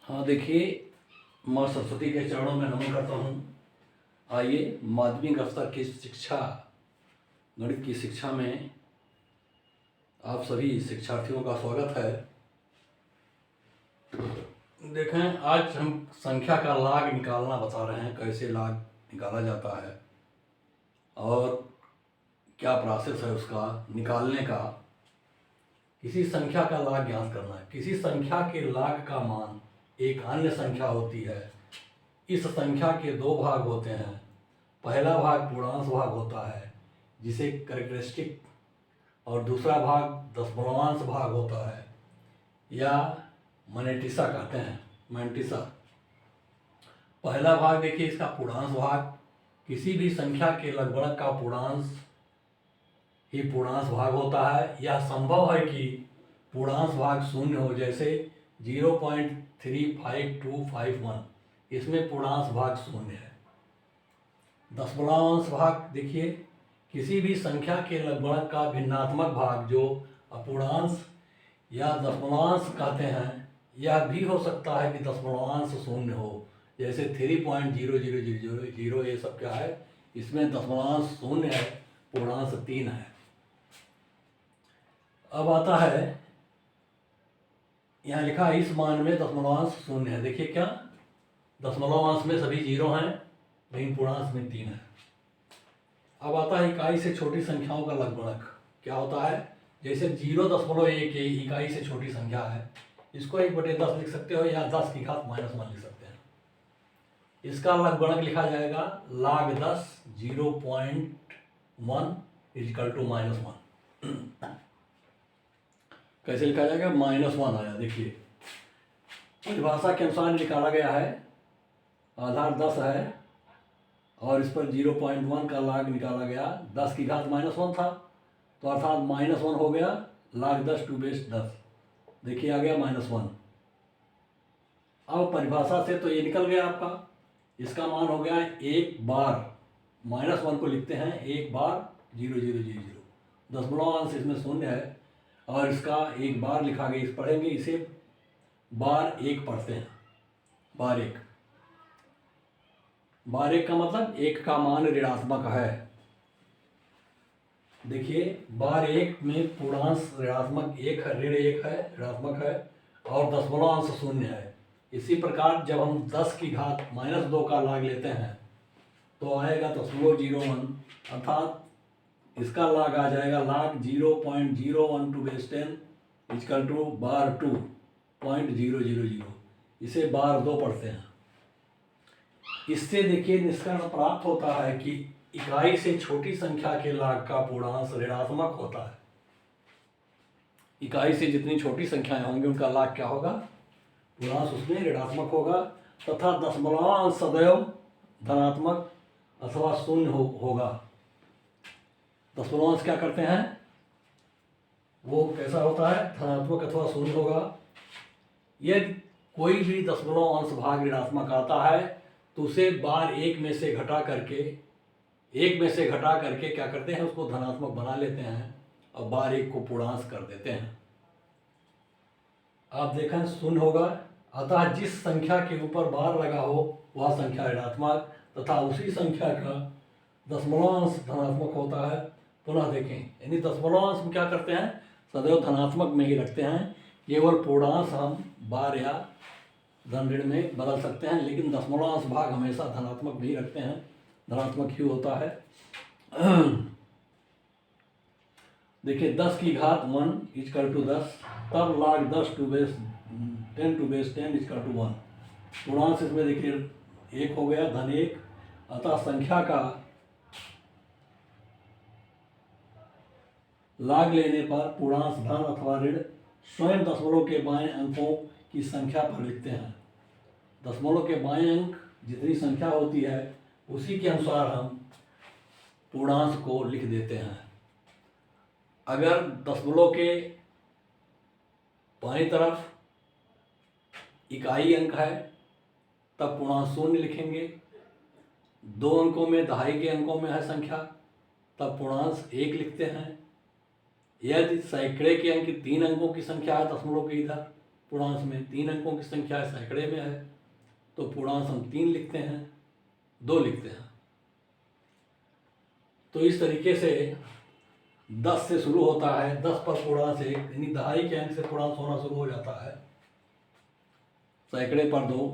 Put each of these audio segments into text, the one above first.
हाँ देखिए, माँ सरस्वती के चरणों में नमन करता हूँ। आइए माध्यमिक स्तर की शिक्षा, गणित की शिक्षा में आप सभी शिक्षार्थियों का स्वागत है। देखें, आज हम संख्या का लाग निकालना बता रहे हैं, कैसे लाग निकाला जाता है और क्या प्रोसेस है उसका निकालने का। किसी संख्या का लाग ज्ञात करना है। किसी संख्या के लाग का मान एक अन्य संख्या होती है। इस संख्या के दो भाग होते हैं। पहला भाग पूर्णांश भाग होता है जिसे कैरेक्टरिस्टिक, और दूसरा भाग दशमलवांश भाग होता है या मनेटिसा कहते हैं, मैंटिसा। पहला भाग देखिए, इसका पूर्णांश भाग। किसी भी संख्या के लघुगणक का पूर्णांश ही पूर्णांश भाग होता है। यह संभव है कि पूर्णांश भाग शून्य हो, जैसे 0.35251, इसमें पूर्णांश भाग शून्य है। दशमलवांश भाग देखिए, किसी भी संख्या के लघुगणक का भिन्नात्मक भाग जो अपूर्णांश या दशमलवांश कहते हैं, यह भी हो सकता है कि दशमलवांश शून्य हो, जैसे 3.0000, ये सब क्या है, इसमें दशमलवांश शून्य है, पूर्णांश 3 है। अब आता है, यहाँ लिखा है इस मान में दशमलवांश शून्य है। देखिए क्या, दशमलवांश में सभी 0 हैं, लेकिन पूर्णांश में 3 है। अब आता है इकाई से छोटी संख्याओं का लघुगणक। क्या होता है, जैसे 0.1 इकाई से छोटी संख्या है, इसको 1/10 लिख सकते हो या 10 की घात -1 लिख सकते हैं। इसका लघुगणक लिखा जाएगा log 10 0.1 = -1। कैसे लिखा जाएगा, -1 आया। देखिए परिभाषा के अनुसार निकाला गया है। आधार 10 है और इस पर 0.1 का लाग निकाला गया। 10 की घात -1 था, तो अर्थात -1 हो गया। log 10 टू बेस 10, देखिए आ गया -1। अब परिभाषा से तो ये निकल गया आपका। इसका मान हो गया 1 बार, -1 को लिखते हैं 1 बार 0000। दशमलवांश इसमें शून्य है और इसका 1 बार लिखा गया। इस पढ़ेंगे, इसे बार 1 पढ़ते हैं। बार 1 का मतलब 1 का मान ऋणात्मक है। देखिए बार 1 में पूर्णांश ऋणात्मक 1 है, ऋण 1 है, ऋणात्मक है, और दशमलवांश शून्य है। इसी प्रकार जब हम 10 की घात -2 का लाग लेते हैं तो आएगा 0.01, अर्थात इसका लाग आ जाएगा log 0.01 टू बेस 10 = बार 2.000। इसे बार 2 पढ़ते हैं। इससे देखिए निष्कर्ष प्राप्त होता है कि इकाई से छोटी संख्या के लाग का पूर्णांश ऋणात्मक होता है। इकाई से जितनी छोटी संख्याएं होंगी उनका लाग क्या होगा, पूर्णांश उसमें ऋणात्मक होगा, तथा दशमलवांश सदैव धनात्मक अथवा शून्य होगा। दशमलवांश क्या करते हैं, वो कैसा होता है, धनात्मक अथवा शून्य होगा। यदि कोई भी दशमलवांश भाग ऋणात्मक आता है तो उसे बार 1 में से घटा करके क्या करते हैं, उसको धनात्मक बना लेते हैं और बार 1 को पूर्णांश कर देते हैं। आप देखें शून्य होगा, अतः जिस संख्या के ऊपर बार लगा हो वह संख्या ऋणात्मक तथा उसी संख्या का दशमलवांश धनात्मक होता है। पुनः देखें, यानी दशमलवांश में क्या करते हैं, सदैव धनात्मक में ही रखते हैं। केवल पूर्णांश हम बार या धन ऋण में बदल सकते हैं, लेकिन दशमलवांश भाग हमेशा धनात्मक में ही रखते हैं, धनात्मक ही होता है। देखिए 10 की घात 1 = 10, तब log 10 टू बेस 10 = 1। पूर्णांश इसमें देखिए 1 हो गया, धन 1, अतः संख्या का लाग लेने पर पूर्णांश धन अथवा ऋण स्वयं दशमलव के बाएं अंकों की संख्या पर लिखते हैं। दशमलव के बाएं अंक जितनी संख्या होती है उसी के अनुसार हम पूर्णांश को लिख देते हैं। अगर दशमलव के बाईं तरफ इकाई अंक है तब पूर्णांश 0 लिखेंगे। 2 अंकों में दहाई के अंकों में है संख्या तब पूर्णांश 1 लिखते हैं। यदि सैकड़े के अंक 3 अंकों की संख्या है दशमलव के इधर पूर्णांश में 3 अंकों की संख्या है, सैकड़े में है, तो पूर्णांश हम 3 लिखते हैं, 2 लिखते हैं। तो इस तरीके से 10 से शुरू होता है, 10 पर पूर्णांश 1, यानी दहाई के अंक से पूर्णांश होना शुरू हो जाता है, सैकड़े पर 2,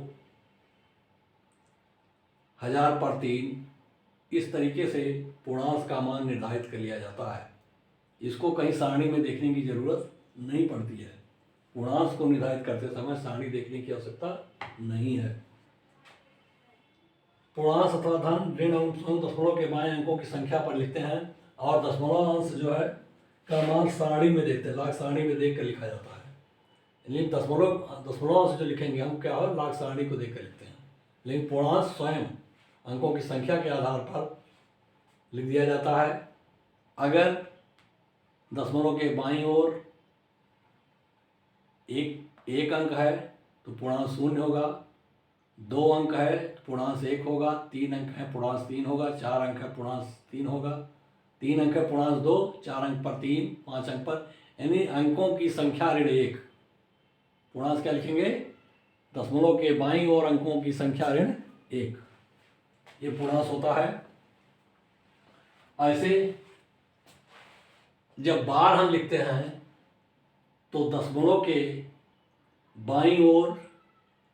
1000 पर 3। इस तरीके से पूर्णांश का मान निर्धारित कर लिया जाता है। इसको कहीं सारणी में देखने की जरूरत नहीं पड़ती है। पूर्णांश को निर्धारित करते समय सारणी देखने की आवश्यकता नहीं है। पूर्णांश अथवा धन, ऋण अंश दशमलव के बाएं अंकों की संख्या पर लिखते हैं और दशमलव अंश जो है का मान सारणी में देखते हैं, लाख सारणी में देख कर लिखा जाता है। लेकिन दशमलव अंश जो लिखेंगे हम क्या हो, लाख सारणी को देख कर लिखते हैं। लेकिन पूर्णांश स्वयं अंकों की संख्या के आधार पर लिख दिया जाता है। अगर दशमलव के बाईं ओर एक अंक है तो पूर्णांश 0 होगा, 2 अंक है तो पूर्णांश 1 होगा, 3 अंक है पूर्णांश 3 होगा, 4 अंक है पूर्णांश 3 होगा, 3 अंक है पूर्णांश 2, 4 अंक पर 3, 5 अंक पर, यानी अंकों की संख्या ऋण 1। पूर्णांश क्या लिखेंगे, दशमलव के बाईं ओर अंकों की संख्या ऋण 1, ये पूर्णांश होता है। ऐसे जब बार हम लिखते हैं तो दशमलव के बाईं ओर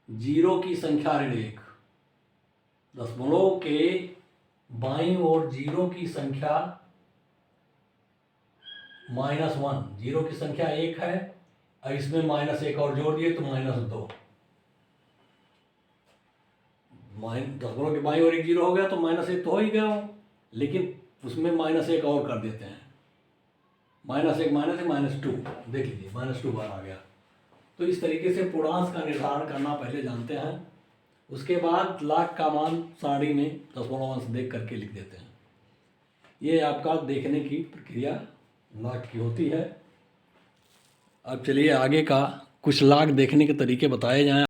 0 की संख्या ऋण 1, दशमलव के बाईं ओर 0 की संख्या -1, 0 की संख्या 1 है और इसमें -1 और जोड़ दिए तो -2। दशमलव के बाईं ओर 1 0 हो गया तो -1 तो हो ही गया, लेकिन उसमें -1 और कर देते हैं, -1 -2, देख लीजिए -2 बार आ गया। तो इस तरीके से पूर्णांश का निर्धारण करना पहले जानते हैं, उसके बाद लाख का मान सारणी में दशमलव अंश देख करके लिख देते हैं। ये आपका देखने की प्रक्रिया लाख की होती है। अब चलिए आगे का कुछ लाख देखने के तरीके बताए जाएं।